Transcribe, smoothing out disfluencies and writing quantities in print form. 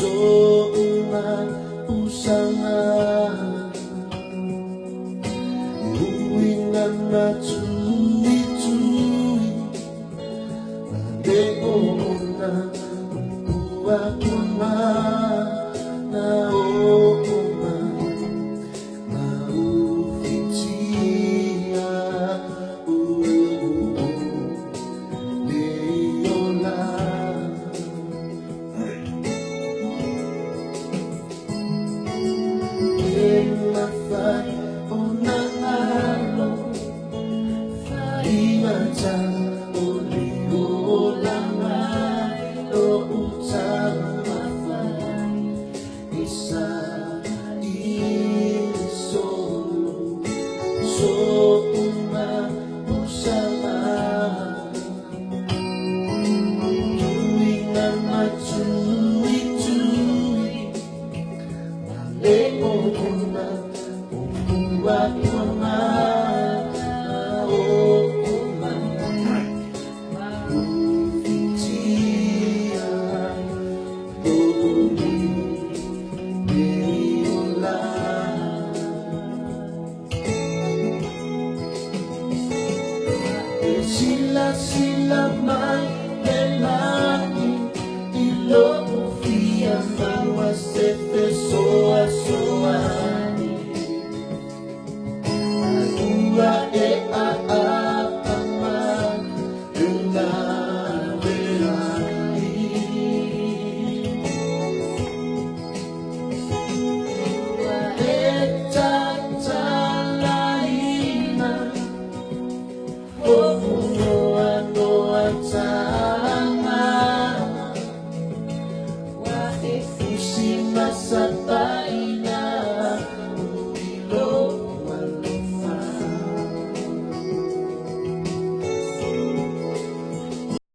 soman usangan iuwingan matui-tui Mandeona upuakuma na oma maufitia Leola Mafai onangalo Faimata oliola o utama fai Isa solo Soma usama Tuingan matui-tui Leona buat mama oma Fitia Boni Leola Sila-sila may lalaki ilo